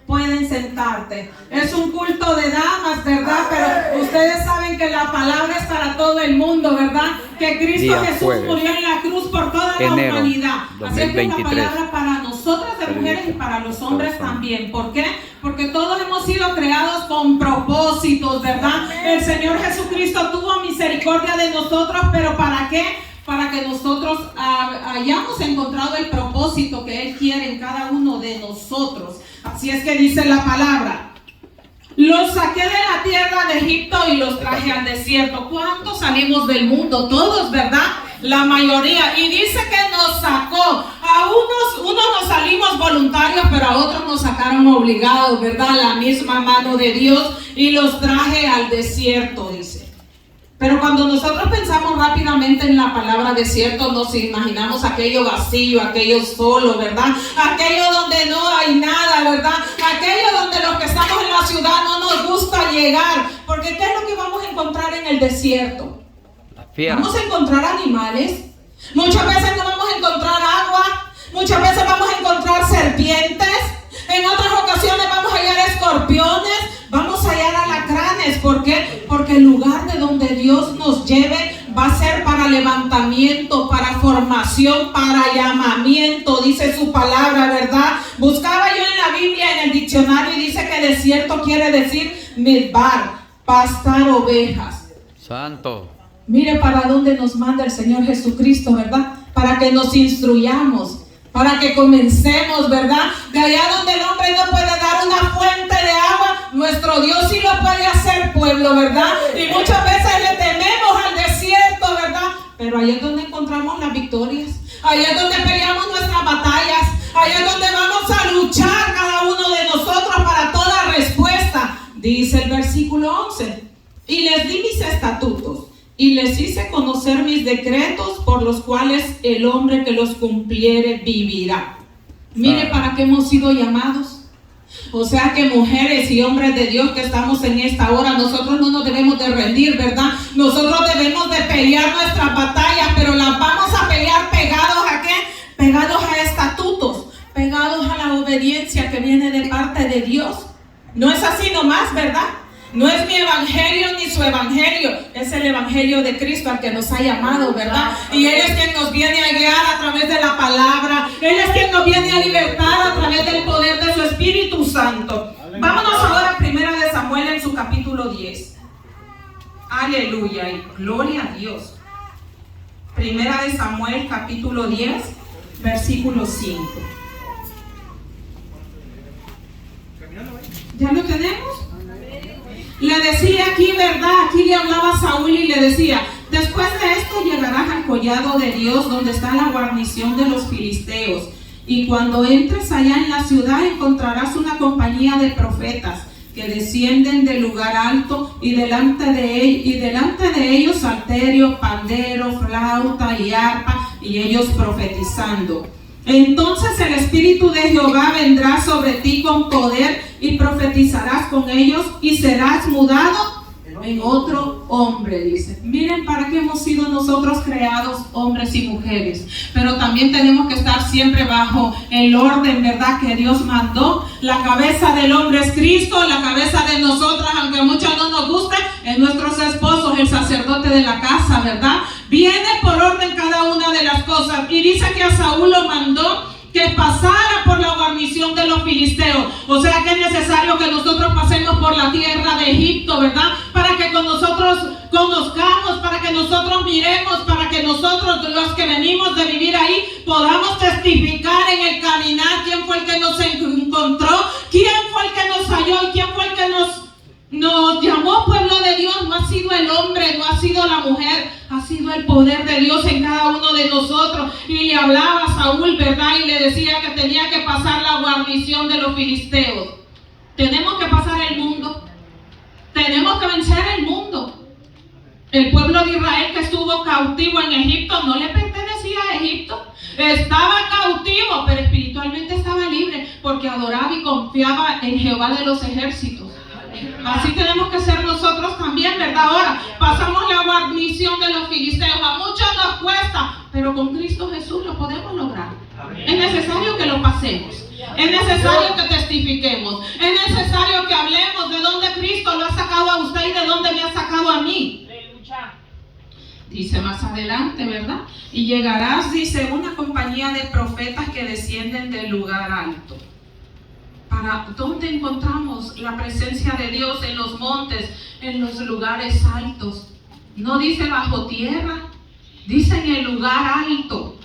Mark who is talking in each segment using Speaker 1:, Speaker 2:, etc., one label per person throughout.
Speaker 1: Pueden sentarte. Es un culto de damas, ¿verdad? Pero ustedes saben que la palabra es para todo el mundo, ¿verdad? Que Cristo Jesús murió en la cruz por toda la humanidad. Así es que la palabra para nosotras de mujeres y para los hombres también. ¿Por qué? Porque todos hemos sido creados con propósitos, ¿verdad? El Señor Jesucristo tuvo misericordia de nosotros, pero ¿para qué? Para que nosotros hayamos encontrado el propósito que Él quiere en cada uno de nosotros. Así es que dice la palabra: los saqué de la tierra de Egipto y los traje al desierto. ¿Cuántos salimos del mundo? Todos, ¿verdad? La mayoría. Y dice que nos sacó. A unos nos salimos voluntarios, pero a otros nos sacaron obligados, ¿verdad? La misma mano de Dios, y los traje al desierto, dice. Pero cuando nosotros pensamos rápidamente en la palabra desierto, nos imaginamos aquello vacío, aquello solo, ¿verdad? Aquello donde no hay nada, ¿verdad? Aquello donde los que estamos en la ciudad no nos gusta llegar. Porque ¿qué es lo que vamos a encontrar en el desierto? Vamos a encontrar animales. Muchas veces no vamos a encontrar agua. Muchas veces vamos a encontrar serpientes. En otras ocasiones vamos a hallar escorpiones. Vamos a hallar alacranes. ¿Por qué? Porque el lugar de donde Dios nos lleve va a ser para levantamiento, para formación, para llamamiento, dice su palabra, ¿verdad? Buscaba yo en la Biblia, en el diccionario, y dice que desierto quiere decir midbar, pastar ovejas.
Speaker 2: Santo.
Speaker 1: Mire para dónde nos manda el Señor Jesucristo, ¿verdad? Para que nos instruyamos, para que comencemos, ¿verdad? De allá donde el hombre no puede dar una fuente de agua, nuestro Dios sí lo puede hacer, pueblo, ¿verdad? Y muchas veces le tememos al desierto, ¿verdad? Pero ahí es donde encontramos las victorias. Ahí es donde peleamos nuestras batallas. Ahí es donde vamos a luchar cada uno de nosotros para toda respuesta. Dice el versículo 11: y les di mis estatutos y les hice conocer mis decretos, por los cuales el hombre que los cumpliere vivirá. Mire para qué hemos sido llamados. O sea que mujeres y hombres de Dios que estamos en esta hora, nosotros no nos debemos de rendir, ¿verdad? Nosotros debemos de pelear nuestras batallas, pero las vamos a pelear pegados ¿a qué? Pegados a estatutos, pegados a la obediencia que viene de parte de Dios. No es así nomás, ¿verdad? No es mi evangelio ni su evangelio, es el evangelio de Cristo al que nos ha llamado, ¿verdad? Y Él es quien nos viene a guiar a través de la palabra. Él es quien nos viene a libertar a través del poder de su Espíritu Santo. Vámonos ahora a 1 Samuel en su capítulo 10. Aleluya y gloria a Dios. 1 Samuel capítulo 10, versículo 5. ¿Ya lo tenemos? Le decía aquí, ¿verdad? Aquí le hablaba a Saúl y le decía: después de esto llegarás al collado de Dios, donde está la guarnición de los filisteos. Y cuando entres allá en la ciudad, encontrarás una compañía de profetas que descienden del lugar alto, y delante de ellos salterio, pandero, flauta y arpa, y ellos profetizando. Entonces el Espíritu de Jehová vendrá sobre ti con poder, y profetizarás con ellos, y serás mudado en otro hombre, dice. Miren para qué hemos sido nosotros creados, hombres y mujeres. Pero también tenemos que estar siempre bajo el orden, ¿verdad?, que Dios mandó. La cabeza del hombre es Cristo, la cabeza de nosotras, aunque a muchos no nos guste, es nuestros esposos, el sacerdote de la casa, ¿verdad? Viene por orden cada una de las cosas. Y dice que a Saúl lo mandó que pasara por la guarnición de los filisteos. O sea que es necesario que nosotros pasemos por la tierra de Egipto, ¿verdad? Para que con nosotros conozcamos, para que nosotros miremos, para que nosotros, los que venimos de vivir ahí, podamos testificar en el caminar quién fue el que nos encontró, quién fue el que nos halló y quién fue el que nos llamó pueblo de Dios. No ha sido el hombre, no ha sido la mujer, ha sido el poder de Dios en cada uno de nosotros. Y le hablaba a Saúl, ¿verdad? Y le decía que tenía que pasar la guarnición de los filisteos. Tenemos que pasar el mundo. Tenemos que vencer el mundo. El pueblo de Israel que estuvo cautivo en Egipto no le pertenecía a Egipto. Estaba cautivo, pero espiritualmente estaba libre, porque adoraba y confiaba en Jehová de los ejércitos. Así tenemos que ser nosotros también, ¿verdad? Ahora pasamos la guarnición de los filisteos. A muchos nos cuesta, pero con Cristo Jesús lo podemos lograr. Es necesario que lo pasemos. Es necesario que testifiquemos. Dice más adelante, ¿verdad? Y llegarás, dice, una compañía de profetas que descienden del lugar alto. ¿Para dónde encontramos la presencia de Dios? En los montes, en los lugares altos. No dice bajo tierra, dice en el lugar alto,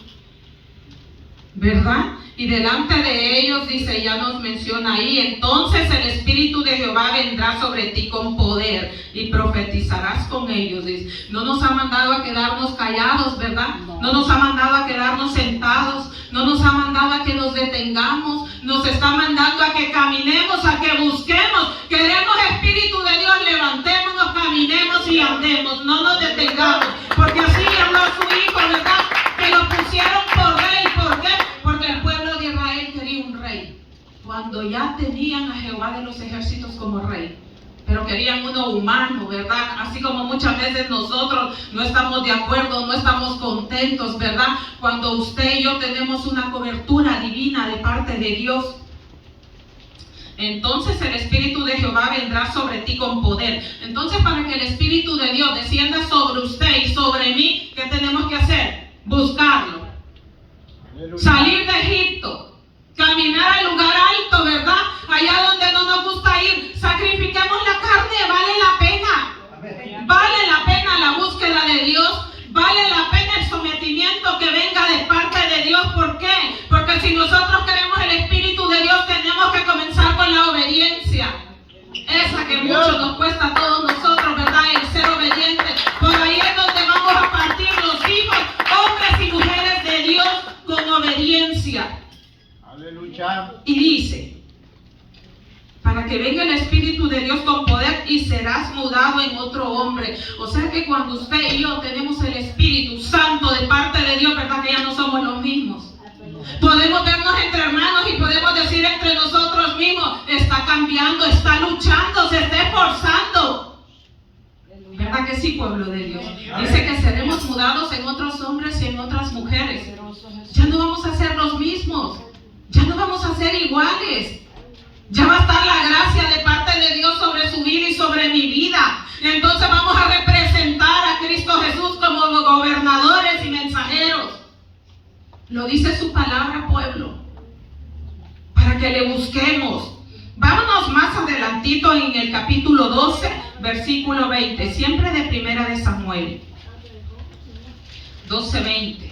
Speaker 1: ¿verdad? Y delante de ellos, dice, ya nos menciona ahí, entonces el Espíritu de Jehová vendrá sobre ti con poder y profetizarás con ellos. Dice, no nos ha mandado a quedarnos callados, ¿verdad? No nos ha mandado a quedarnos sentados, no nos ha mandado a que nos detengamos, nos está mandando a que caminemos, a que busquemos. Queremos Espíritu de Dios, levantémonos, caminemos y andemos, no nos detengamos, porque así habló a su Hijo, ¿verdad? Que lo pusieron por rey. ¿Por qué? Porque el pueblo de Israel quería un rey, cuando ya tenían a Jehová de los ejércitos como rey, pero querían uno humano, ¿verdad? Así como muchas veces nosotros no estamos de acuerdo, no estamos contentos, ¿verdad? Cuando usted y yo tenemos una cobertura divina de parte de Dios. Entonces el Espíritu de Jehová vendrá sobre ti con poder. Entonces, para que el Espíritu de Dios descienda sobre usted y sobre mí, ¿qué tenemos que hacer? Buscarlo. Salir de Egipto, caminar al lugar alto, ¿verdad? Allá donde no nos gusta ir, sacrifiquemos la carne, vale la pena. Vale la pena la búsqueda de Dios, vale la pena el sometimiento que venga de parte de Dios. ¿Por qué? Porque si nosotros queremos el Espíritu de Dios, tenemos que comenzar con la obediencia. Esa que mucho nos cuesta a todos nosotros, ¿verdad? El ser obediente. Por ahí es donde vamos a partir los hijos, hombres y mujeres de Dios, con obediencia.
Speaker 2: Aleluya.
Speaker 1: Y dice, para que venga el Espíritu de Dios con poder y serás mudado en otro hombre. O sea que cuando usted y yo tenemos el Espíritu Santo de parte de Dios, ¿verdad? Que ya no somos los mismos. Podemos vernos entre hermanos y podemos decir entre nosotros mismos, está cambiando, está luchando, se está esforzando. ¿Verdad que sí, pueblo de Dios? Dice que seremos mudados en otros hombres y en otras mujeres. Ya no vamos a ser los mismos, ya no vamos a ser iguales. Ya va a estar la gracia de parte de Dios sobre su vida y sobre mi vida. Entonces vamos a representar a Cristo Jesús como gobernadores y mensajeros. Lo dice su palabra, pueblo, para que le busquemos. Vámonos más adelantito en el capítulo 12, versículo 20, siempre de Primera de Samuel 12:20.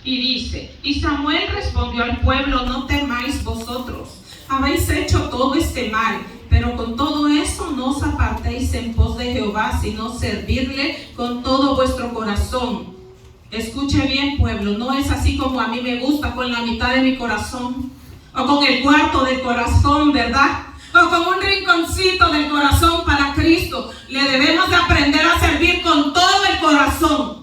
Speaker 1: Y dice, y Samuel respondió al pueblo, no temáis vosotros, habéis hecho todo este mal, pero con todo eso no os apartéis en pos de Jehová, sino servirle con todo vuestro corazón. Escuche bien, pueblo, no es así como a mí me gusta, con la mitad de mi corazón, o con el cuarto del corazón, ¿verdad? O con un rinconcito del corazón para Cristo. Le debemos de aprender a servir con todo el corazón.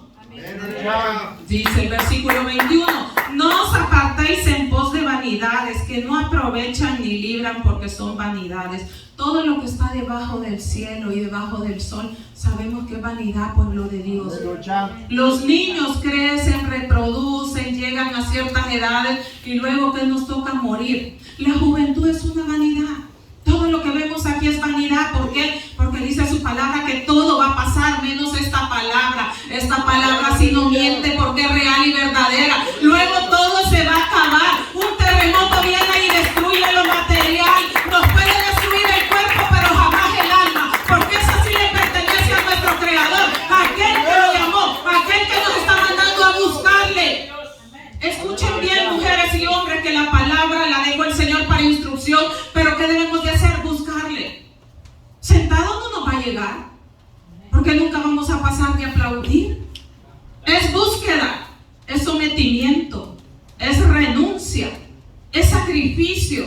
Speaker 1: Dice el versículo 21, no os apartéis en pos de vanidades que no aprovechan ni libran, porque son vanidades. Todo lo que está debajo del cielo y debajo del sol, sabemos que es vanidad, pueblo de Dios. Los niños crecen, reproducen, llegan a ciertas edades y luego que nos toca morir. La juventud es una vanidad. Todo lo que vemos aquí es vanidad. ¿Por qué? Porque dice su palabra que todo va a pasar menos esta palabra. Esta palabra sí no miente porque es real y verdadera. Luego todo se va a acabar. Un terremoto viene y destruye lo material. Nos puede destruir el cuerpo, pero jamás el alma. Porque eso sí le pertenece a nuestro Creador. Aquel que lo llamó, aquel que nos está mandando a buscarle. Escuchen bien, mujeres y hombres, que la palabra la dejó el Señor para instrucción, pero ¿qué debemos de hacer? Buscarle. Sentado no nos va a llegar, porque nunca vamos a pasar de aplaudir. Es búsqueda, es sometimiento, es renuncia, es sacrificio.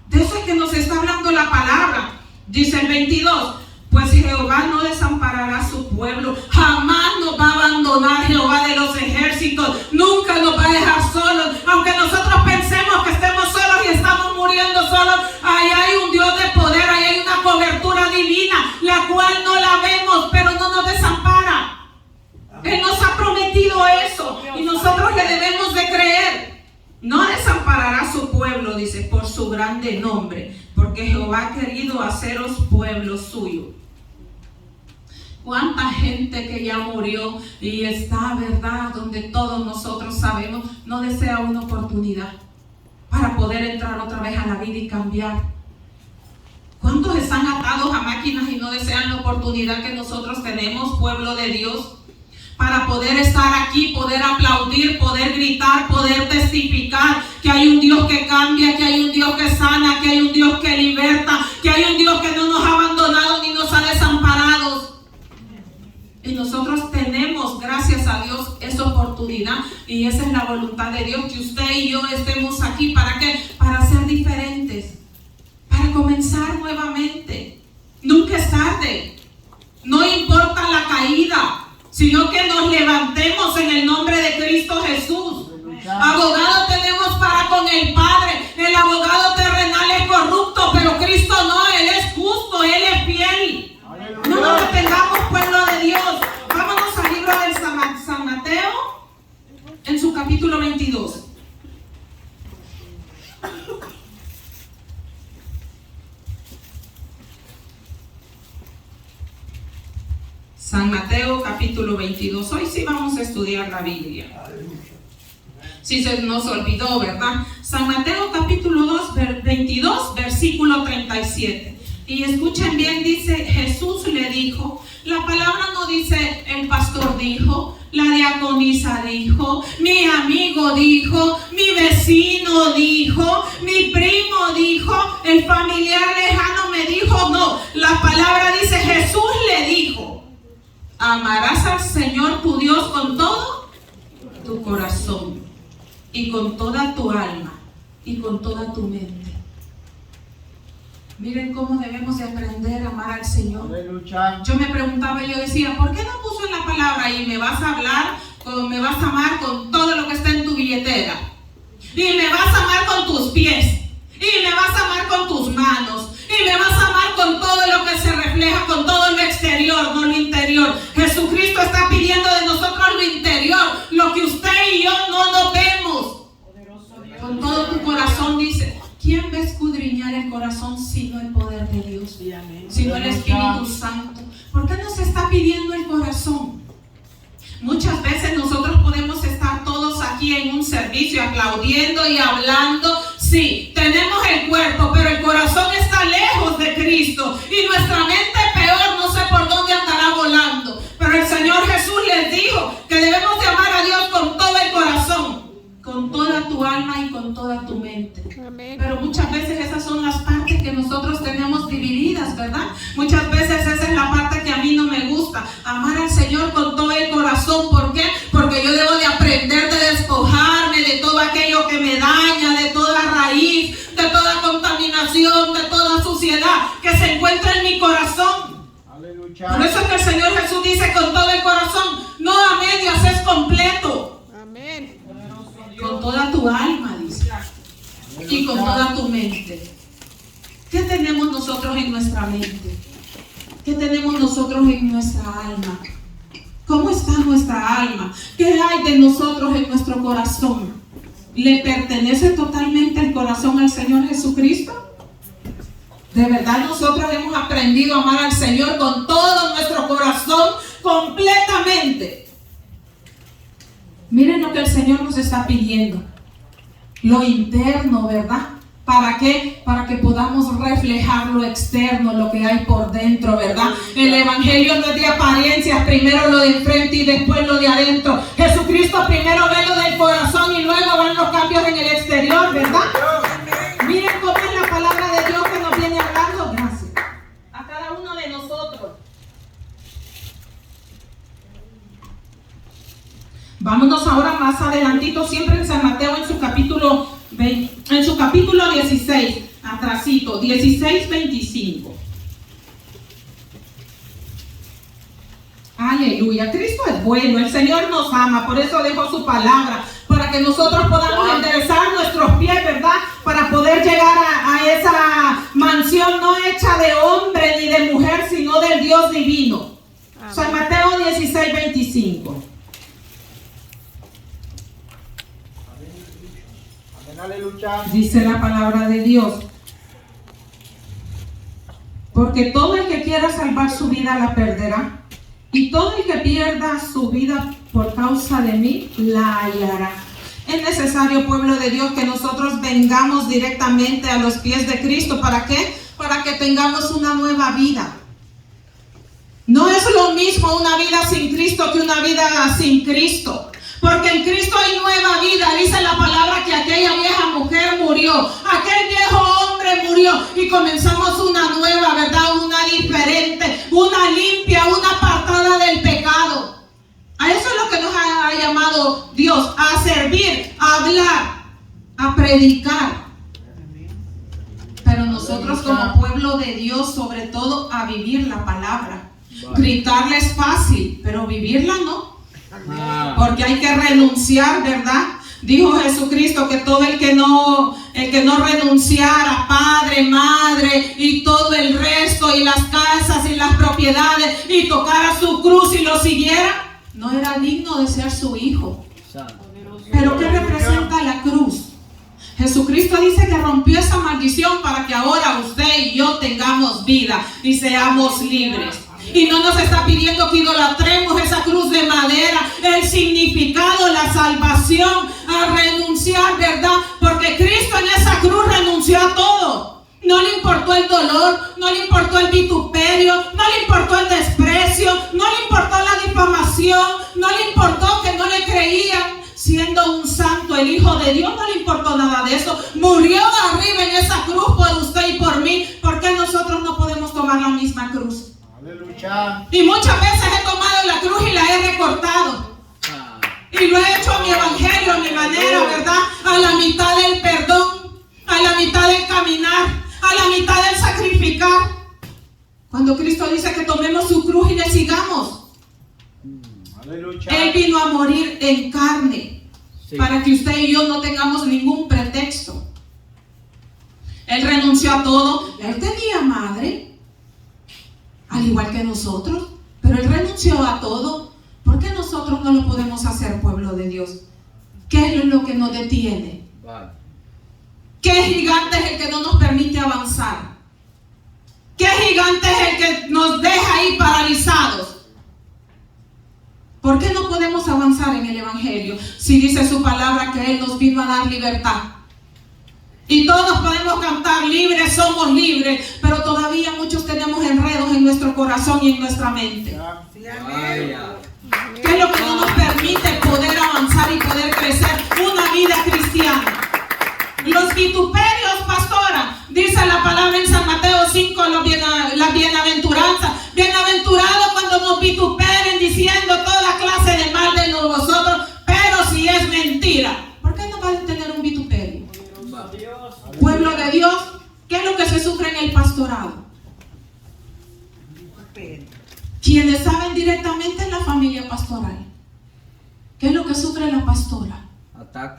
Speaker 1: De eso es que nos está hablando la palabra. Dice el 22, pues Jehová no desamparará a su pueblo, jamás nos va a abandonar Jehová de los ejércitos, nunca nos va a dejar solos, aunque nosotros pensemos que estemos solos y estamos muriendo solos. Ahí hay un Dios de poder, ahí hay una cobertura divina, la cual no la vemos, pero no nos desampara. Él nos ha prometido eso y nosotros le debemos de creer. No desamparará a su pueblo, dice, por su grande nombre, porque Jehová ha querido haceros pueblo suyo. Cuánta gente que ya murió y está, ¿verdad?, donde todos nosotros sabemos, no desea una oportunidad para poder entrar otra vez a la vida y cambiar. ¿Cuántos están atados a máquinas y no desean la oportunidad que nosotros tenemos, pueblo de Dios, para poder estar aquí, poder aplaudir, poder gritar, poder testificar que hay un Dios que cambia, que hay un Dios que sana, que hay un Dios que liberta, que hay un Dios que no nos ha abandonado ni nos ha desamparado? Y nosotros tenemos, gracias a Dios, esa oportunidad, y esa es la voluntad de Dios, que usted y yo estemos aquí. ¿Para qué? Para ser diferentes, para comenzar nuevamente. Nunca es tarde, no importa la caída, sino que nos levantemos en el nombre de Cristo Jesús. Abogado tenemos para con el Padre. El abogado terrenal es corrupto, pero Cristo no, Él es justo, Él es fiel. No nos detengamos, pueblo de Dios. Vámonos al libro de San Mateo, en su capítulo 22. San Mateo capítulo 22. Hoy sí vamos a estudiar la Biblia. Si se nos olvidó, ¿verdad? San Mateo capítulo 22, versículo 37. Y escuchen bien, dice: Jesús le dijo. La palabra no dice el pastor dijo, la diaconisa dijo, mi amigo dijo, mi vecino dijo, mi primo dijo, el familiar lejano me dijo. No, la palabra dice: Jesús le dijo: amarás al Señor tu Dios con todo tu corazón y con toda tu alma y con toda tu mente. Miren cómo debemos de aprender a amar al Señor.
Speaker 2: Aleluya.
Speaker 1: Yo me preguntaba y yo decía: ¿por qué no puso en la palabra y me vas a hablar, me vas a amar con todo lo que está en tu billetera? Y me vas a amar con tus pies. Y me vas a amar con tus manos. Y me vas a amar con todo lo que se refleja, con todo lo exterior, no lo interior. Jesucristo está pidiendo de nosotros lo interior, lo que usted y yo no vemos. Con todo tu corazón, dice. ¿Quién va a escudriñar el corazón sino el poder de Dios? Sino el Espíritu Santo. ¿Por qué nos está pidiendo el corazón? Muchas veces nosotros podemos estar todos aquí en un servicio aplaudiendo y hablando. Sí, tenemos el cuerpo, pero el corazón está lejos de Cristo. Y nuestra mente peor, no sé por dónde andará volando. Pero el Señor Jesús les dijo que debemos de amar a Dios con todo el corazón, con toda tu alma y con toda tu mente. Amén. Pero muchas veces esas son las partes que nosotros tenemos divididas, ¿verdad? Muchas veces esa es la parte que a mí no me gusta. Amar al Señor con todo el corazón. ¿Por qué? Porque yo debo de aprender de despojarme de todo aquello que me daña, de toda raíz, de toda contaminación, de toda suciedad que se encuentra en mi corazón. Aleluya. Por eso es que el Señor Jesús dice: con todo el corazón, no a medias, es completo. Amén. Con toda tu alma, dice, y con toda tu mente. ¿Qué tenemos nosotros en nuestra mente? ¿Qué tenemos nosotros en nuestra alma? ¿Cómo está nuestra alma? ¿Qué hay de nosotros en nuestro corazón? ¿Le pertenece totalmente el corazón al Señor Jesucristo? ¿De verdad nosotros hemos aprendido a amar al Señor con todo nuestro corazón, completamente? Miren lo que el Señor nos está pidiendo. Lo interno, ¿verdad? ¿Para qué? Para que podamos reflejar lo externo, lo que hay por dentro, ¿verdad? El Evangelio no es de apariencias, primero lo de enfrente y después lo de adentro. Jesucristo primero ve lo del corazón y luego van los cambios en el exterior, ¿verdad? Miren cómo es la palabra de Dios que nos viene hablando. Gracias a cada uno de nosotros. Vámonos ahora más adelantito, siempre en San Mateo, en su capítulo 16, atrasito, 16:25. Aleluya, Cristo es bueno, el Señor nos ama, por eso dejó su palabra, para que nosotros podamos enderezar nuestros pies, ¿verdad? Para poder llegar a esa mansión no hecha de hombre ni de mujer, sino del Dios divino. Amén. San Mateo 16:25. Dice la palabra de Dios: porque todo el que quiera salvar su vida la perderá, Y todo el que pierda su vida por causa de mí, la hallará. Es necesario, pueblo de Dios, que nosotros vengamos directamente a los pies de Cristo. ¿Para qué? Para que tengamos una nueva vida. No es lo mismo una vida sin Cristo que una vida sin Cristo. Porque en Cristo hay nueva vida. Dice la palabra que aquella vieja mujer murió, aquel viejo hombre murió y comenzamos una nueva, ¿verdad? Una diferente, una limpia, una apartada del pecado. A eso es lo que nos ha llamado Dios, a servir, a hablar, a predicar. Pero nosotros como pueblo de Dios, sobre todo, a vivir la palabra. Gritarla es fácil, pero vivirla no. Porque hay que renunciar, ¿verdad? Dijo Jesucristo que todo el que no renunciara, padre, madre y todo el resto y las casas y las propiedades y tocara su cruz y lo siguiera, no era digno de ser su hijo. Pero ¿qué representa la cruz? Jesucristo dice que rompió esa maldición para que ahora usted y yo tengamos vida y seamos libres. Y no nos está pidiendo que idolatremos esa cruz de madera, el significado, la salvación, a renunciar, ¿verdad? Porque Cristo en esa cruz renunció a todo. No le importó el dolor, no le importó el vituperio, no le importó el desprecio, no le importó la difamación, no le importó que no le creían. Siendo un santo, el Hijo de Dios, no le importó nada de eso. Murió arriba en esa cruz por usted y por mí. ¿Por qué nosotros no podemos tomar la misma cruz?
Speaker 2: Aleluya.
Speaker 1: Y muchas veces he tomado la cruz y la he recortado. Y lo he hecho a mi evangelio, a mi manera, ¿verdad? A la mitad del perdón, a la mitad del caminar, a la mitad del sacrificar. Cuando Cristo dice que tomemos su cruz y le sigamos.
Speaker 2: Aleluya.
Speaker 1: Él vino a morir en carne, sí, para que usted y yo no tengamos ningún pretexto. Él renunció a todo. Él tenía madre, al igual que nosotros, pero Él renunció a todo. ¿Por qué nosotros no lo podemos hacer, pueblo de Dios? ¿Qué es lo que nos detiene? ¿Qué gigante es el que no nos permite avanzar? ¿Qué gigante es el que nos deja ahí paralizados? ¿Por qué no podemos avanzar en el evangelio si dice su palabra que Él nos vino a dar libertad? Y todos podemos cantar libres, somos libres, pero todavía muchos tenemos enredos en nuestro corazón y en nuestra mente. ¿Qué es lo que no nos permite poder avanzar y poder crecer una vida cristiana? Los vituperios, pastora, dice la palabra en San Mateo 5, la bienaventuranza. Bienaventurado cuando nos vituperen diciendo toda clase de mal de nosotros, pero si es mentira. ¿Por qué no van a tener un vituperio? Pueblo de Dios, ¿qué es lo que se sufre en el pastorado? Quienes saben directamente en la familia pastoral. ¿Qué es lo que sufre la pastora?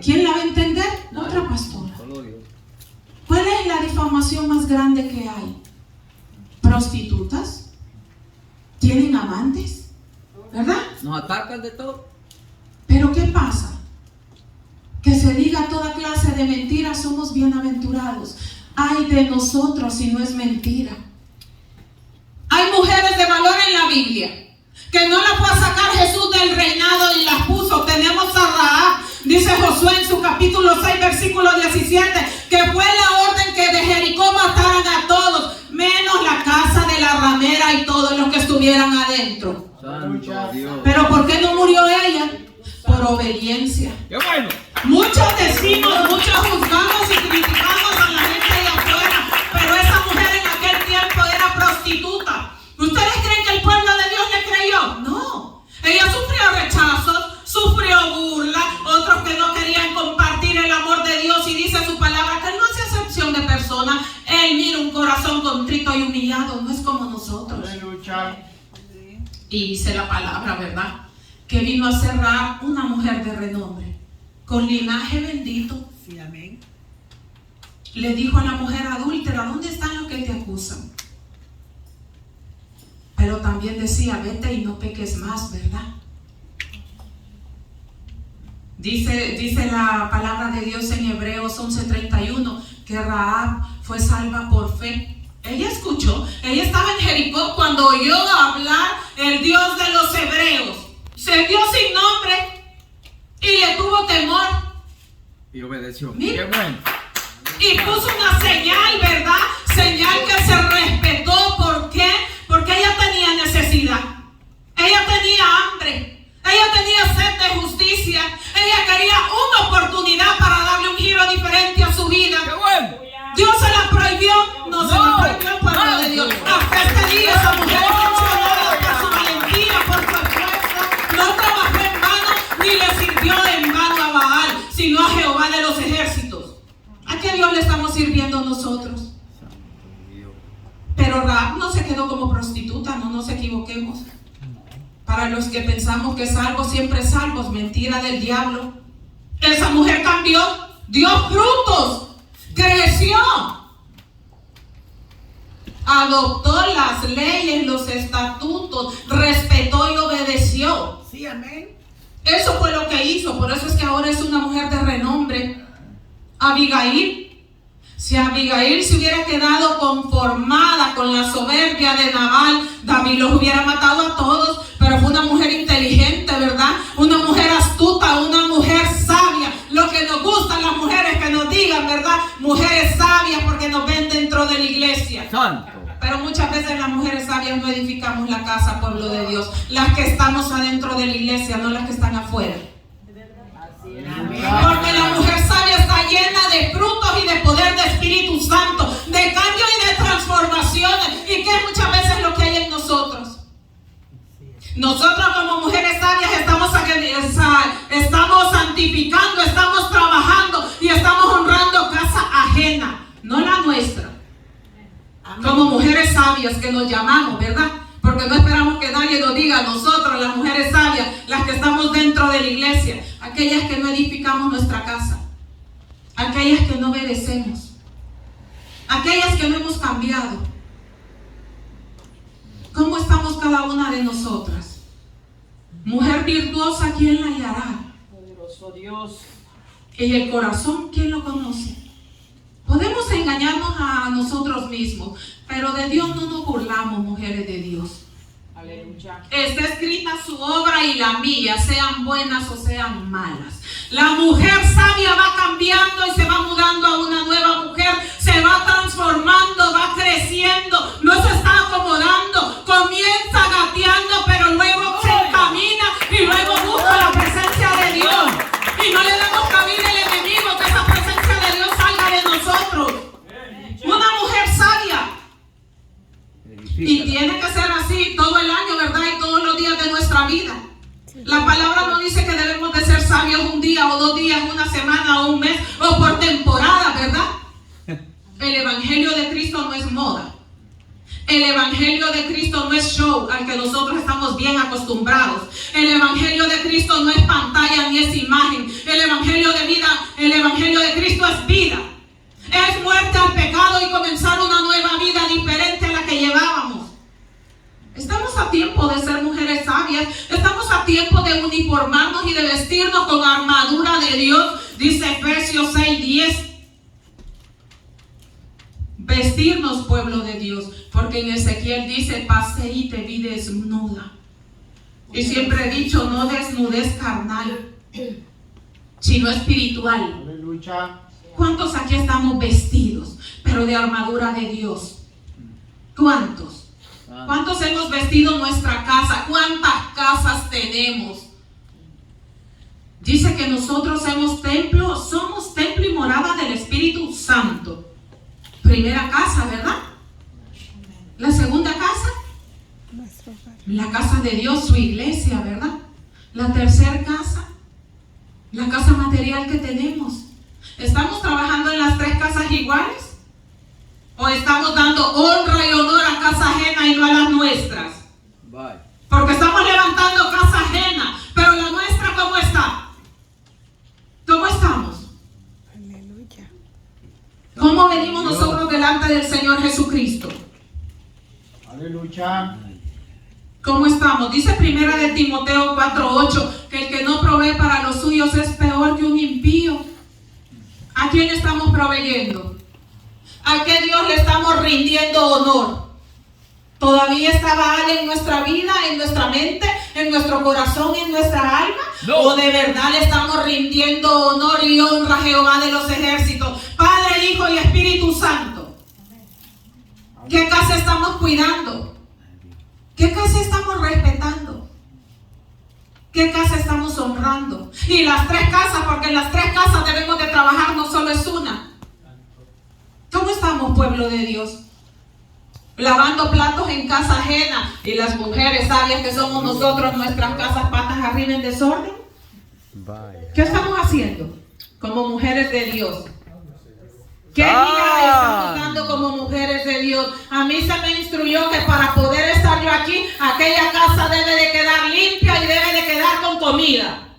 Speaker 1: ¿Quién la va a entender? Otra pastora. ¿Cuál es la difamación más grande que hay? ¿Prostitutas? ¿Tienen amantes? ¿Verdad?
Speaker 3: Nos atacan de todo.
Speaker 1: ¿Pero qué pasa? Que se diga toda clase de mentiras, somos bienaventurados. Ay de nosotros si no es mentira. Hay mujeres de valor en la Biblia que no las fue a sacar Jesús del reinado y las puso. Tenemos a Rahab, dice Josué en su capítulo 6, versículo 17, que fue la orden que de Jericó mataran a todos, menos la casa de la ramera y todos los que estuvieran adentro. Pero ¿por qué no murió ella? Por obediencia.
Speaker 3: ¡Qué bueno!
Speaker 1: Muchos decimos, muchos juzgamos y criticamos a la gente de afuera, pero esa mujer en aquel tiempo era prostituta. ¿Ustedes creen que el pueblo de Dios le creyó? No. Ella sufrió rechazos, sufrió burla, otros que no querían compartir el amor de Dios, y dice su palabra que Él no hace acepción de personas. Él mira un corazón contrito y humillado, no es como nosotros. Y dice la palabra, ¿verdad?, que vino a ser Rahab una mujer de renombre, con linaje bendito.
Speaker 4: Sí, amén.
Speaker 1: Le dijo a la mujer adúltera: ¿dónde están los que te acusan? Pero también decía: vete y no peques más, ¿verdad? Dice la palabra de Dios en Hebreos 11:31 que Rahab fue salva por fe Ella escuchó, ella estaba en Jericó cuando oyó hablar el Dios de los hebreos. Se dio sin nombre y le tuvo temor.
Speaker 3: Y obedeció.
Speaker 1: Mira.
Speaker 3: Qué bueno.
Speaker 1: Y puso una señal, ¿verdad? Señal que se respetó. ¿Por qué? Porque ella tenía necesidad. Ella tenía hambre. Ella tenía sed de justicia. Ella quería una oportunidad para darle un giro diferente a su vida.
Speaker 3: Qué bueno.
Speaker 1: Dios se la prohibió. No se la prohibió el pueblo de Dios. Hasta este día esa mujer es mencionada por su valentía, por su fuerza. No trabajó en vano ni le sirvió en vano a Baal, sino a Jehová de los ejércitos. ¿A qué Dios le estamos sirviendo nosotros? Pero Rahab no se quedó como prostituta, no nos equivoquemos. Para los que pensamos que salvos siempre salvos, mentira del diablo. Esa mujer cambió, dio frutos, creció, adoptó las leyes, los estatutos, respetó y obedeció.
Speaker 4: Sí, amén.
Speaker 1: Eso fue lo que hizo, por eso es que ahora es una mujer de renombre. Abigail, si Abigail se hubiera quedado conformada con la soberbia de Nabal, David los hubiera matado a todos, pero fue una mujer inteligente, ¿verdad? Una mujer astuta, una mujer sabia. Lo que nos gustan las mujeres que nos digan, ¿verdad? Mujeres sabias, porque nos ven dentro de la iglesia.
Speaker 3: Santo.
Speaker 1: Pero muchas veces las mujeres sabias no edificamos la casa, pueblo de Dios. Las que estamos adentro de la iglesia, no las que están afuera. Porque la mujer sabia está llena de frutos y de poder de Espíritu Santo, de cambio y de transformaciones. Y que muchas veces lo que hay en nosotros. Nosotros como mujeres sabias estamos santificando, estamos trabajando y estamos honrando casa ajena, no la nuestra. Como mujeres sabias que nos llamamos, ¿verdad? Porque no esperamos que nadie nos diga. Nosotros, las mujeres sabias, las que estamos dentro de la iglesia, aquellas que no edificamos nuestra casa, aquellas que no obedecemos, aquellas que no hemos cambiado. ¿Cómo estamos cada una de nosotras? Mujer virtuosa, ¿quién la hallará?
Speaker 4: Poderoso Dios.
Speaker 1: Y el corazón, ¿quién lo conoce? Podemos engañarnos a nosotros mismos, pero de Dios no nos burlamos, mujeres de Dios.
Speaker 4: Aleluya.
Speaker 1: Está escrita su obra y la mía, sean buenas o sean malas. La mujer sabia va cambiando y se va mudando a una nueva mujer, se va transformando, va creciendo, no se está acomodando, comienza gateando, pero luego se encamina y luego busca la presencia de Dios. Y no le damos cabida al enemigo, que esa presencia de Dios salga de nosotros. Una mujer sabia. Y tiene que ser así todo el año, ¿verdad? Y todos los días de nuestra vida. La palabra no dice que debemos de ser sabios un día o 2 días, una semana o un mes o por temporada, ¿verdad? El evangelio de Cristo no es moda. El evangelio de Cristo no es show al que nosotros estamos bien acostumbrados. El evangelio de Cristo no es pantalla ni es imagen. El evangelio de vida, el evangelio de Cristo es vida. Es muerte al pecado y comenzar una nueva vida diferente a la que llevábamos. Estamos a tiempo de ser mujeres sabias. Estamos a tiempo de uniformarnos y de vestirnos con armadura de Dios. Dice Efesios 6:10. Vestirnos, pueblo de Dios. Porque en Ezequiel dice: pasé y te vi desnuda. Y siempre he dicho: no desnudez carnal, sino espiritual.
Speaker 2: Aleluya.
Speaker 1: ¿Cuántos aquí estamos vestidos, pero de armadura de Dios? ¿Cuántos? ¿Cuántos hemos vestido nuestra casa? ¿Cuántas casas tenemos? Dice que nosotros somos templo y morada del Espíritu Santo. Primera casa, ¿verdad? La segunda casa, la casa de Dios, su iglesia, ¿verdad? La tercera casa, la casa material que tenemos. ¿Estamos trabajando en las 3 casas iguales? ¿O estamos dando honra y honor a casa ajena y no a las nuestras?
Speaker 3: Bye.
Speaker 1: Porque estamos levantando casa ajena, pero la nuestra, ¿cómo está? ¿Cómo estamos?
Speaker 4: Aleluya.
Speaker 1: ¿Cómo venimos nosotros delante del Señor Jesucristo?
Speaker 2: Aleluya.
Speaker 1: ¿Cómo estamos? Dice primera de Timoteo 4:8 que el que no provee para los suyos es peor que un impío. ¿A quién estamos proveyendo? ¿A qué Dios le estamos rindiendo honor? honor? ¿Todavía está Baal en nuestra vida, en nuestra mente, en nuestro corazón, en nuestra alma?
Speaker 3: No.
Speaker 1: ¿O de verdad le estamos rindiendo honor y honra a Jehová de los ejércitos, Padre, Hijo y Espíritu Santo? ¿Qué casa estamos cuidando? ¿Qué casa estamos respetando? ¿Qué casa estamos honrando? Y las tres casas, porque en las tres casas debemos de trabajar, no solo es una. ¿Cómo estamos, pueblo de Dios? Lavando platos en casa ajena, y las mujeres sabias que somos nosotros, nuestras casas patas arriba en desorden. ¿Qué estamos haciendo como mujeres de Dios? ¿Qué guía estamos dando como mujeres de Dios? A mí se me instruyó que para poder estar yo aquí, aquella casa debe de quedar limpia y debe de quedar con comida.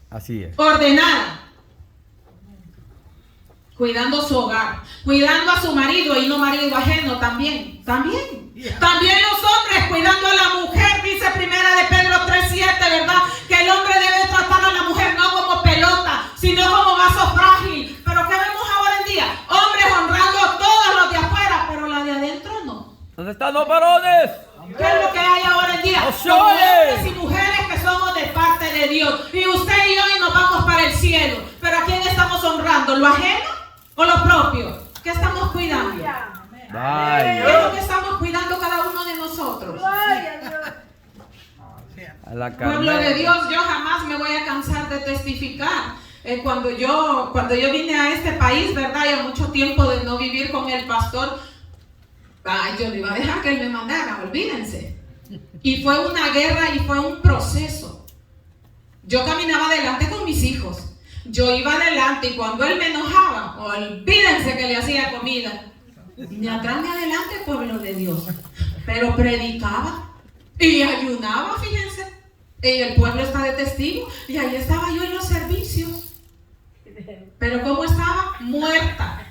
Speaker 3: Así es.
Speaker 1: Ordenada. Cuidando su hogar, cuidando a su marido y no marido ajeno también. También los hombres cuidando a la mujer, dice primera de Pedro 3:7, ¿verdad? Que el hombre debe tratar a la mujer no como pelota, sino como vaso frágil. Pero ¿qué vemos ahora en día? Hombres honrando a todos los de afuera, pero la de adentro no.
Speaker 3: ¿Dónde están los varones?
Speaker 1: ¿Qué es lo que hay ahora en día?
Speaker 3: ¡Los
Speaker 1: Como
Speaker 3: hombres!
Speaker 1: hombres y mujeres que somos de parte de Dios. Y usted y yo y nos vamos para el cielo. Pero ¿a quién estamos honrando? ¿Lo ajeno o lo propio? ¿Qué estamos cuidando?
Speaker 3: Vaya.
Speaker 1: ¿Qué es lo que estamos cuidando cada uno de nosotros?
Speaker 3: A la
Speaker 1: Pueblo de
Speaker 3: Carmela.
Speaker 1: Dios, yo jamás me voy a cansar de testificar. Cuando yo vine a este país, ¿verdad? Y a mucho tiempo de no vivir con el pastor, yo le iba a dejar que él me mandara, olvídense. Y fue una guerra y fue un proceso. Yo caminaba adelante con mis hijos. Yo iba adelante y cuando él me enojaba, olvídense que le hacía comida. Ni atrás ni adelante, pueblo de Dios. Pero predicaba y ayunaba, fíjense. Y el pueblo está de testigo. Y ahí estaba yo en los servicios. Pero ¿cómo estaba? Muerta.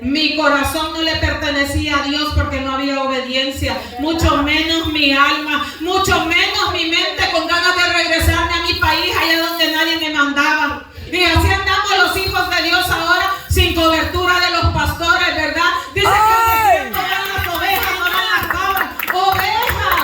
Speaker 1: Mi corazón no le pertenecía a Dios porque no había obediencia. Mucho menos mi alma. Mucho menos mi mente con ganas de regresarme a mi país, allá donde nadie me mandaba. Y así andamos los hijos de Dios ahora, sin cobertura de los pastores, ¿verdad? Dice que no van las ovejas, no van las cabras. ¡Ovejas!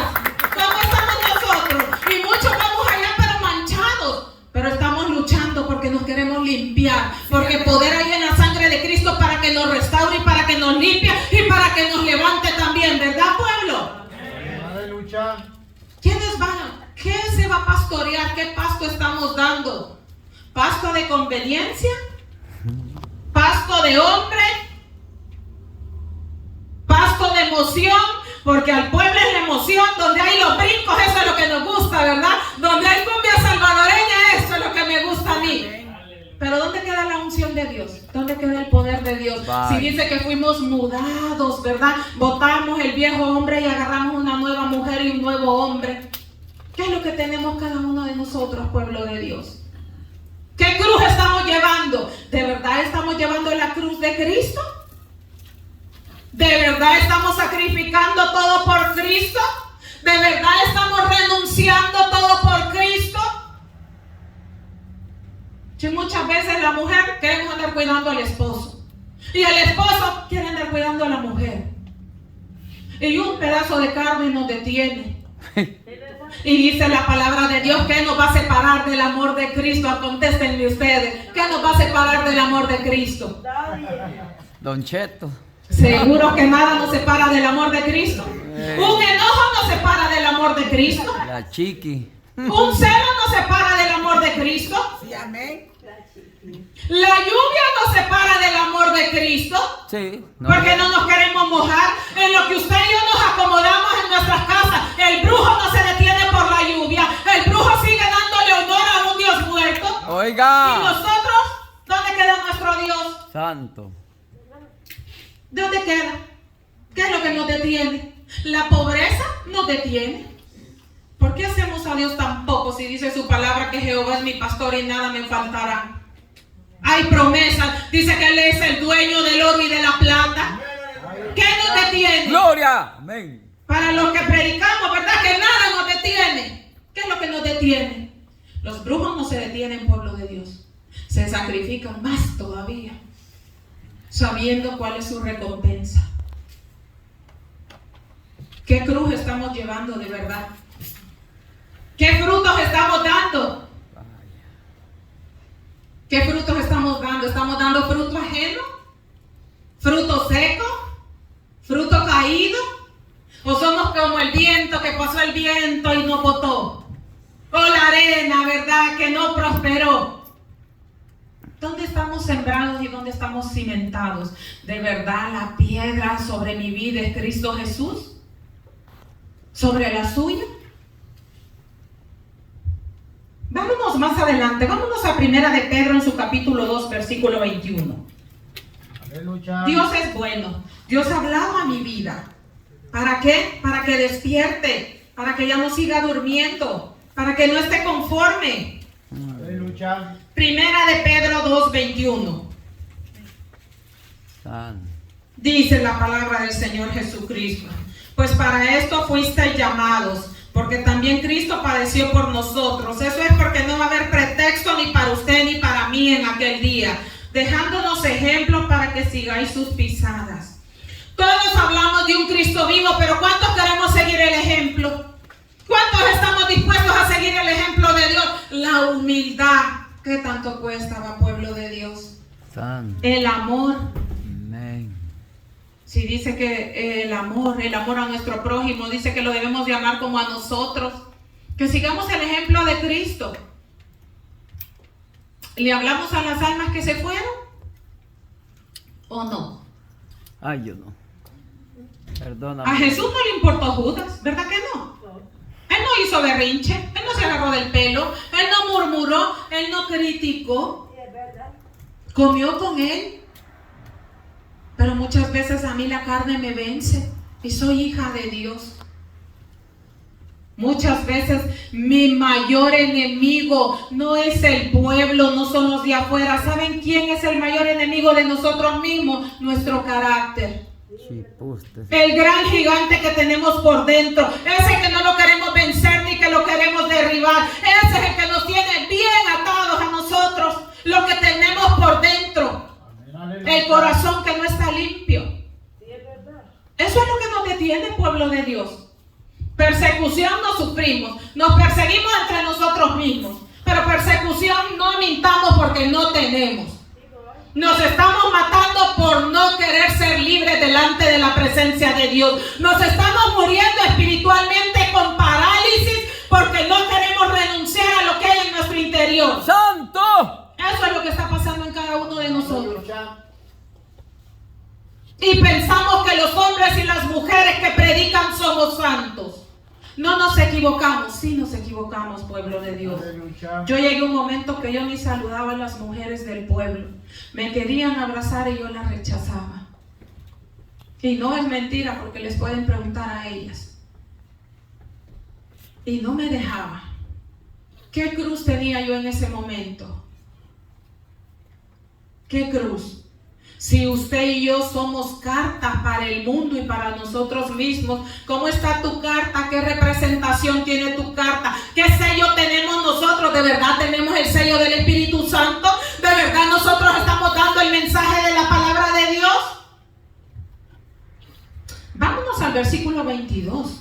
Speaker 1: ¿Cómo estamos nosotros? Y muchos vamos allá pero manchados. Pero estamos luchando porque nos queremos limpiar. Porque poder hay en la sangre de Cristo para que nos restaure y para que nos limpie y para que nos levante también, ¿verdad, pueblo?
Speaker 2: Aleluya.
Speaker 1: ¿Quiénes van? ¿Qué se va a pastorear? ¿Qué pasto estamos dando? ¿Pasto de conveniencia? ¿Pasto de hombre? ¿Pasto de emoción? Porque al pueblo es la emoción, donde hay los brincos, eso es lo que nos gusta, ¿verdad? Donde hay cumbia salvadoreña, eso es lo que me gusta a mí. Pero ¿dónde queda la unción de Dios? ¿Dónde queda el poder de Dios? Si dice que fuimos mudados, ¿verdad? Botamos el viejo hombre y agarramos una nueva mujer y un nuevo hombre. ¿Qué es lo que tenemos cada uno de nosotros, pueblo de Dios? ¿Qué cruz estamos llevando? ¿De verdad estamos llevando la cruz de Cristo? ¿De verdad estamos sacrificando todo por Cristo? ¿De verdad estamos renunciando todo por Cristo? Si muchas veces la mujer quiere andar cuidando al esposo y el esposo quiere andar cuidando a la mujer, y un pedazo de carne nos detiene. Y dice la palabra de Dios, ¿qué nos va a separar del amor de Cristo? Contéstenme ustedes, ¿qué nos va a separar del amor de Cristo?
Speaker 3: Don Cheto.
Speaker 1: Seguro que nada nos separa del amor de Cristo. Un enojo nos separa del amor de Cristo.
Speaker 3: La Chiqui.
Speaker 1: Un celo nos separa del amor de Cristo.
Speaker 4: Sí, amén.
Speaker 1: La lluvia nos separa del amor de Cristo.
Speaker 3: Sí.
Speaker 1: Porque no nos queremos mojar. En lo que usted y yo nos acomodamos en nuestras casas, el brujo no se detiene por la lluvia. El brujo sigue dándole honor a un Dios muerto.
Speaker 3: Oiga.
Speaker 1: ¿Y nosotros? ¿Dónde queda nuestro Dios?
Speaker 3: Santo.
Speaker 1: ¿Dónde queda? ¿Qué es lo que nos detiene? La pobreza nos detiene. ¿Por qué hacemos a Dios tan poco si dice su palabra que Jehová es mi pastor y nada me faltará? Hay promesas, dice que Él es el dueño del oro y de la plata. ¿Qué nos detiene?
Speaker 3: Gloria. Amén.
Speaker 1: Para los que predicamos, ¿verdad? Que nada nos detiene. ¿Qué es lo que nos detiene? Los brujos no se detienen, pueblo de Dios. Se sacrifican más todavía, sabiendo cuál es su recompensa. ¿Qué cruz estamos llevando de verdad? ¿Qué frutos estamos dando? ¿Qué frutos estamos dando? ¿Estamos dando fruto ajeno? ¿Fruto seco? ¿Fruto caído? ¿O somos como el viento que pasó el viento y no botó? ¿O la arena, verdad, que no prosperó? ¿Dónde estamos sembrados y dónde estamos cimentados? ¿De verdad la piedra sobre mi vida es Cristo Jesús? ¿Sobre la suya? Vámonos más adelante, vámonos a Primera de Pedro en su capítulo 2, versículo 21.
Speaker 2: Aleluya.
Speaker 1: Dios es bueno, Dios ha hablado a mi vida. ¿Para qué? Para que despierte, para que ya no siga durmiendo, para que no esté conforme.
Speaker 2: Aleluya.
Speaker 1: Primera de Pedro 2, 21.
Speaker 3: San.
Speaker 1: Dice la palabra del Señor Jesucristo: pues para esto fuisteis llamados, porque también Cristo padeció por nosotros. Eso es porque no va a haber pretexto ni para usted ni para mí en aquel día, dejándonos ejemplos para que sigáis sus pisadas. Todos hablamos de un Cristo vivo, pero ¿cuántos queremos seguir el ejemplo? ¿Cuántos estamos dispuestos a seguir el ejemplo de Dios? La humildad. ¿Qué tanto cuesta, va, pueblo de Dios?
Speaker 3: San.
Speaker 1: El amor.
Speaker 3: Amén.
Speaker 1: Si dice que el amor a nuestro prójimo, dice que lo debemos de amar como a nosotros. Que sigamos el ejemplo de Cristo. ¿Le hablamos a las almas que se fueron? ¿O no?
Speaker 3: Ay, yo no. Perdóname.
Speaker 1: A Jesús no le importó Judas, ¿verdad que no? Él no hizo berrinche, él no se agarró del pelo, él no murmuró, él no criticó. Comió con él. Pero muchas veces a mí la carne me vence y soy hija de Dios. Muchas veces mi mayor enemigo no es el pueblo, no son los de afuera. ¿Saben quién es el mayor enemigo de nosotros mismos? Nuestro carácter.
Speaker 3: Chipuste.
Speaker 1: El gran gigante que tenemos por dentro. Ese que no lo queremos vencer ni que lo queremos derribar. Ese es el que nos tiene bien atados a nosotros. Lo que tenemos por dentro. El corazón que no está limpio. Eso es lo que nos detiene, pueblo de Dios. Persecución no sufrimos. Nos perseguimos entre nosotros mismos. Pero persecución no mintamos porque no tenemos. Nos estamos matando por no querer ser libres delante de la presencia de Dios. Nos estamos muriendo espiritualmente con parálisis porque no queremos renunciar a lo que hay en nuestro interior.
Speaker 3: ¡Santo!
Speaker 1: Eso es lo que está pasando en cada uno de nosotros. Y pensamos que los hombres y las mujeres que predican somos santos. No nos equivocamos, sí nos equivocamos, pueblo de Dios. Yo llegué a un momento que yo ni saludaba a las mujeres del pueblo. Me querían abrazar y yo las rechazaba. Y no es mentira porque les pueden preguntar a ellas. Y no me dejaba. ¿Qué cruz tenía yo en ese momento? ¿Qué cruz? Si usted y yo somos cartas para el mundo y para nosotros mismos, ¿cómo está tu carta? ¿Qué representación tiene tu carta? ¿Qué sello tenemos nosotros? ¿De verdad tenemos el sello del Espíritu Santo? ¿De verdad nosotros estamos dando el mensaje de la palabra de Dios? Vámonos al versículo 22.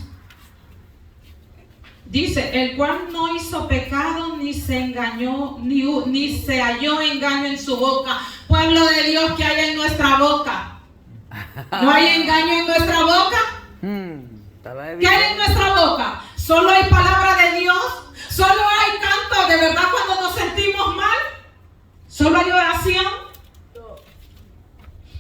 Speaker 1: Dice: el cual no hizo pecado, ni se engañó, ni se halló engaño en su boca. Pueblo de Dios, ¿qué hay en nuestra boca? ¿No hay engaño en nuestra boca? ¿Qué hay en nuestra boca? ¿Solo hay palabra de Dios? ¿Solo hay canto de verdad cuando nos sentimos mal? ¿Solo hay oración?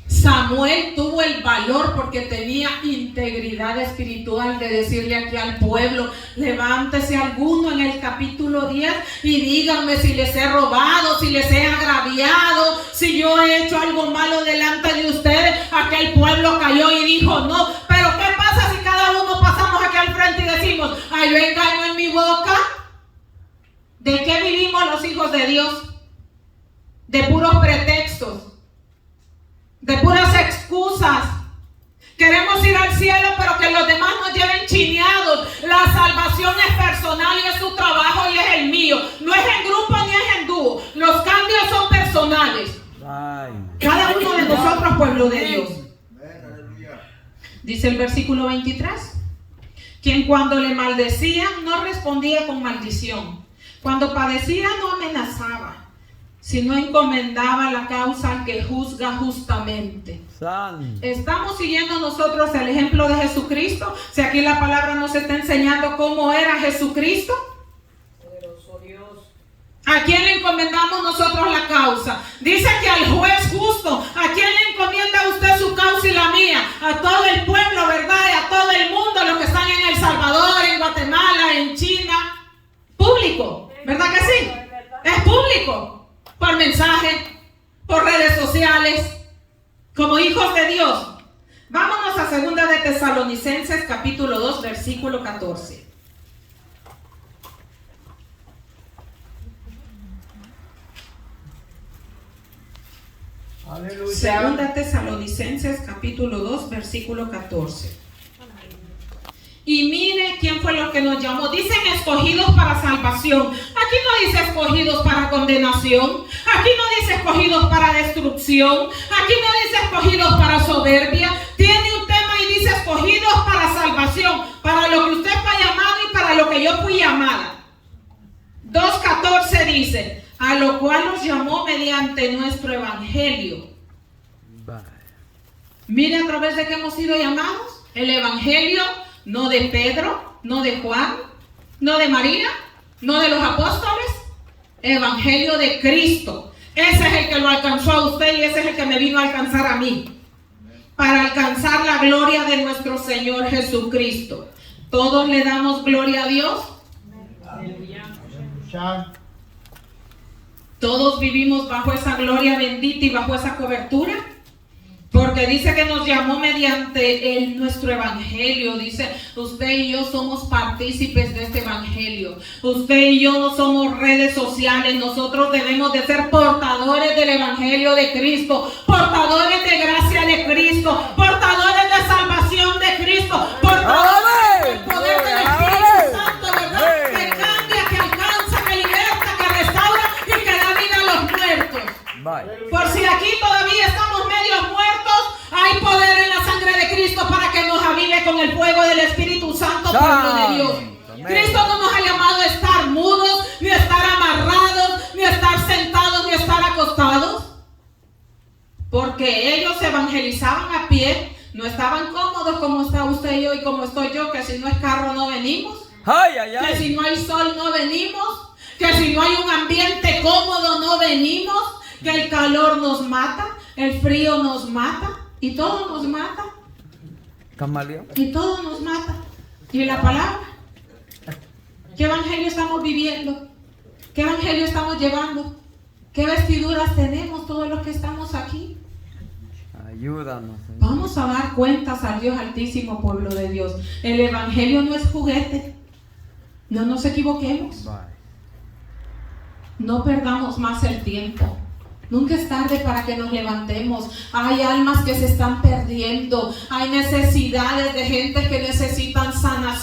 Speaker 1: Samuel tuvo el valor porque tenía integridad espiritual de decirle aquí al pueblo: levántese alguno en el capítulo 10 y díganme si les he robado, si les he agraviado, si yo he hecho algo malo delante de ustedes. Aquel pueblo cayó y dijo: no. Pero ¿qué pasa si cada uno pasamos aquí al frente y decimos: ay, yo engaño en mi boca? ¿De qué vivimos los hijos de Dios? De puros pretextos, de puras excusas. Queremos ir al cielo, pero que los demás nos lleven chineados. La salvación es personal y es su trabajo y es el mío. No es en grupo ni es en dúo. Los cambios son personales.
Speaker 3: Ay.
Speaker 1: Cada uno de nosotros, pueblo de Dios. Dice el versículo 23. quien cuando le maldecían no respondía con maldición, cuando padecía no amenazaba, sino encomendaba la causa al que juzga justamente.
Speaker 3: San.
Speaker 1: ¿Estamos siguiendo nosotros el ejemplo de Jesucristo? Si aquí la palabra nos está enseñando cómo era Jesucristo.
Speaker 4: Poderoso Dios.
Speaker 1: ¿A quién le encomendamos nosotros la causa? Dice que al juez justo. ¿A quién le encomienda usted su causa y la mía? A todo el pueblo, ¿verdad? Y a todo el mundo, los que están en El Salvador, en Guatemala, en China. Público, ¿verdad que sí? Es público. Por mensaje, por redes sociales, como hijos de Dios. Vámonos a 2 de Tesalonicenses capítulo 2, versículo 14.
Speaker 2: Aleluya.
Speaker 1: Segunda Tesalonicenses capítulo 2 versículo 14. Y mire quién fue lo que nos llamó. Dicen escogidos para salvación. Aquí no dice escogidos para condenación. Aquí no dice escogidos para destrucción. Aquí no dice escogidos para soberbia. Tiene un tema y dice escogidos para salvación. Para lo que usted fue llamado y para lo que yo fui llamada. 2:14 dice: a lo cual nos llamó mediante nuestro evangelio.
Speaker 3: Vaya.
Speaker 1: Mire a través de qué hemos sido llamados. El evangelio, no de Pedro, no de Juan, no de María, no de los apóstoles. Evangelio de Cristo. Ese es el que lo alcanzó a usted y ese es el que me vino a alcanzar a mí. Para alcanzar la gloria de nuestro Señor Jesucristo. ¿Todos le damos gloria a Dios?
Speaker 4: Aleluya.
Speaker 2: Aleluya.
Speaker 1: Todos vivimos bajo esa gloria bendita y bajo esa cobertura. Porque dice que nos llamó mediante nuestro evangelio. Dice, usted y yo somos partícipes de este evangelio. Usted y yo no somos redes sociales. Nosotros debemos de ser portadores del evangelio de Cristo. Portadores de gracia de Cristo. Portadores de salvación de Cristo. Portadores del poder del Espíritu Santo, ¿verdad? Que cambia, que alcanza, que liberta, que restaura y que da vida a los muertos.
Speaker 3: Vaya.
Speaker 1: Por si aquí todavía estamos medio muertos, hay poder en la sangre de Cristo para que nos avive con el fuego del Espíritu Santo, pueblo de Dios.
Speaker 3: Amén.
Speaker 1: Cristo no nos ha llamado a estar mudos, ni a estar amarrados, ni a estar sentados, ni a estar acostados. Porque ellos evangelizaban a pie, no estaban cómodos como está usted y yo y como estoy yo, que si no es carro no venimos,
Speaker 3: Ay, ay,
Speaker 1: que
Speaker 3: ay.
Speaker 1: si no hay sol no venimos, que si no hay un ambiente cómodo no venimos, que el calor nos mata, el frío nos mata y todo nos mata
Speaker 3: Camaleón.
Speaker 1: y todo nos mata. Y la palabra, ¿qué evangelio estamos viviendo? ¿Qué evangelio estamos llevando? ¿Qué vestiduras tenemos todos los que estamos aquí?
Speaker 3: Ayúdanos, Señor.
Speaker 1: Vamos a dar cuentas al Dios Altísimo, pueblo de Dios. El evangelio no es juguete. No nos equivoquemos.
Speaker 3: Vaya.
Speaker 1: No perdamos más el tiempo. Nunca es tarde para que nos levantemos. Hay almas que se están perdiendo. Hay necesidades de gente que necesitan sanación.